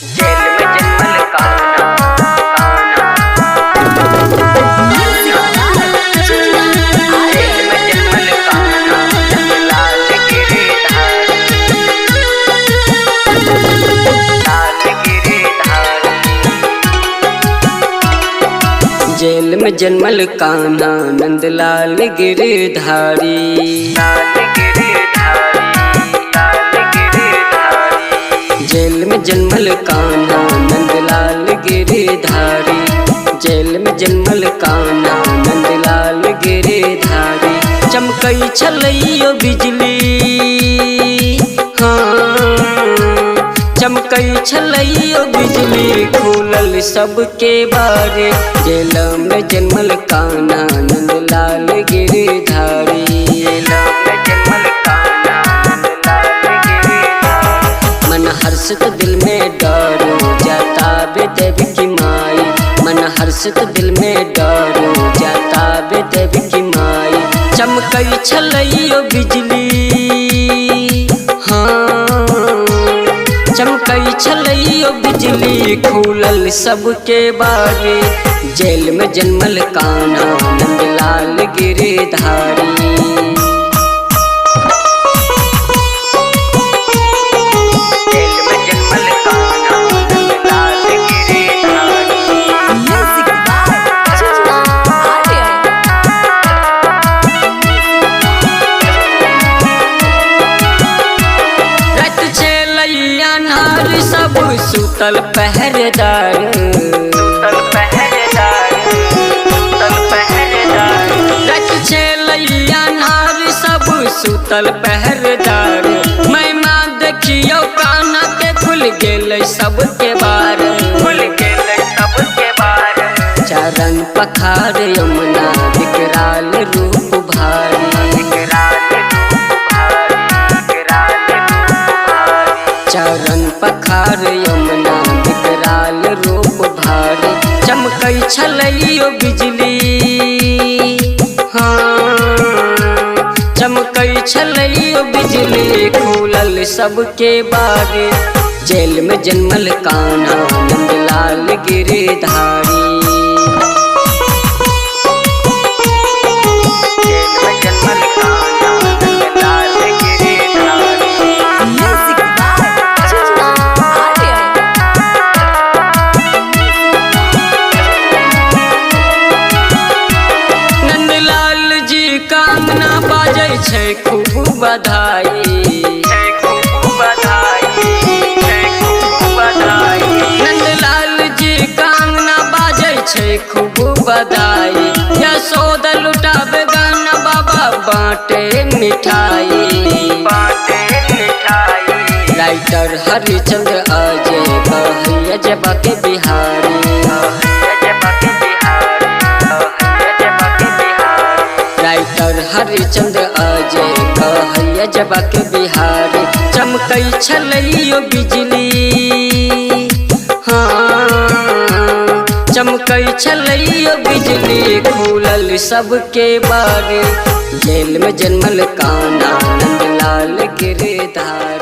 जेल में जन्मल कान्हा जेल में जन्मल कान्हा लाल गिरधारी लाल गिरधारी। जेल में जन्मल कान्हा नंदलाल गिरधारी लाल गिरधारी लाल गिरधारी। जेल में जन्मल कान्हा नंदलाल गिरधारी जेल में जन्मल कान्हा नंदलाल गिरधारी। चमकई छलैयो बिजली हाँ चमकई छलैयो बिजली खुलल सबके बारे। जेल में जन्मल कान्हा नंदलाल गिरधारी जेल में जन्मल कान्हा नंदलाल गिरधारी। मन हर्षित दिल में डर जाता बे देवी की माई मन हर्षित दिल में डर जाता बे देवी की माई। चमकई छलैयो बिजली हाँ चमकई छलैयो बिजली खुलल सबके बारे। जेल में जन्मल कान्हा नंदलाल गिरधारी। जेल में जन्मल कान्हा नंदलाल गिरधारी। रत छलैया नार सब सुतल पहरेदार सुतल पहरेदार सुतल पहरेदार। रत छलैया नार सब सुतल पहरेदार। मैं माँ देखियो कान्हा के खुल गेल सबके बार खुल गेल सबके बार। चरण पखार यमुना विकराल रूप भारी विकराल रूप भारी विकराल रूप भारी। चरण पखार यमुना विकराल रूप भारी। चमकई छलैयो बिजली हाँ चमकई छलैयो बिजली खुलल सबके बारे। जेल में जन्मल कान्हा नंदलाल गिरधारी। जेल में जन्मल कान्हा नंदलाल गिरधारी। नंदलाल जी कामना बाजै छै खूब बधाई खूब बधाई खूब बधाई। नंदलाल जी कामना बाजै छै खूब बधाई। यशोदा लुटाबे गाना बाबा बाटे मिठाई बाटे मिठाई। राइटर हरिचंद्र अजय कहैया जबा के बिहारी राइटर हरिचंद्र अजय कहैया जबा के बिहारी। चमकई छलैयो बिजली हाँ चमकई छलैयो बिजली खुलल सबके बारे। जेल में जन्मल कान्हा नंदलाल गिरधारी।